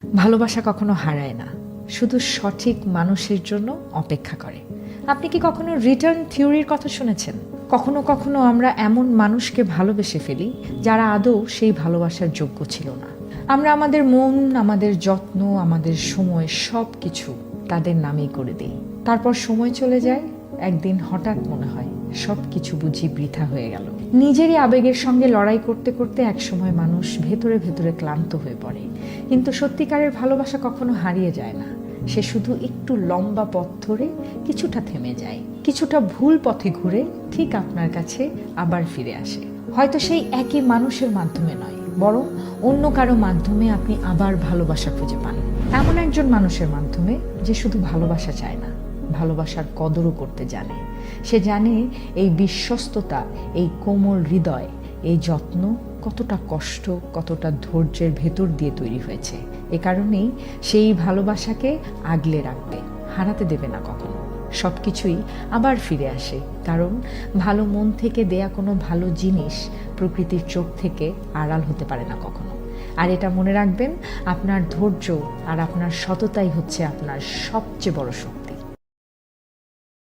ভালোবাসা কখনো হারায় না, শুধু সঠিক মানুষের জন্য অপেক্ষা করে। আপনি কি কখনো রিটার্ন থিওরির কথা শুনেছেন? কখনো কখনো আমরা এমন মানুষকে ভালোবেসে ফেলি যারা আদৌ সেই ভালোবাসার যোগ্য ছিল না। আমরা আমাদের মন, আমাদের যত্ন, আমাদের সময় সব কিছু তাদের নামেই করে দিই। তারপর সময় চলে যায়, একদিন হঠাৎ মনে হয় সব কিছু বুঝি বৃথা হয়ে গেল। নিজেরই আবেগের সঙ্গে লড়াই করতে করতে একসময় মানুষ ভেতরে ভেতরে ক্লান্ত হয়ে পড়ে। কিন্তু সত্যিকারের ভালোবাসা কখনো হারিয়ে যায় না, সে শুধু একটু লম্বা পথ ধরে কিছুটা থেমে যায়, কিছুটা ভুল পথে ঘুরে ঠিক আপনার কাছে আবার ফিরে আসে। হয়তো সেই একই মানুষের মাধ্যমে নয়, বরং অন্য কারো মাধ্যমে আপনি আবার ভালোবাসা খুঁজে পান। এমন একজন মানুষের মাধ্যমে যে শুধু ভালোবাসা চায় না, ভালোবাসার কদরও করতে জানে। সে জানে এই বিশ্বস্ততা, এই কোমল হৃদয়, এই যত্ন কতটা কষ্ট, কতটা ধৈর্যের ভেতর দিয়ে তৈরি হয়েছে। এ কারণেই সেই ভালোবাসাকে আগলে রাখবে, হারাতে দেবে না কখনো। সব কিছুই আবার ফিরে আসে, কারণ ভালো মন থেকে দেয়া কোনো ভালো জিনিস প্রকৃতির চোখ থেকে আড়াল হতে পারে না কখনো। আর এটা মনে রাখবেন, আপনার ধৈর্য আর আপনার সততাই হচ্ছে আপনার সবচেয়ে বড় শক্তি।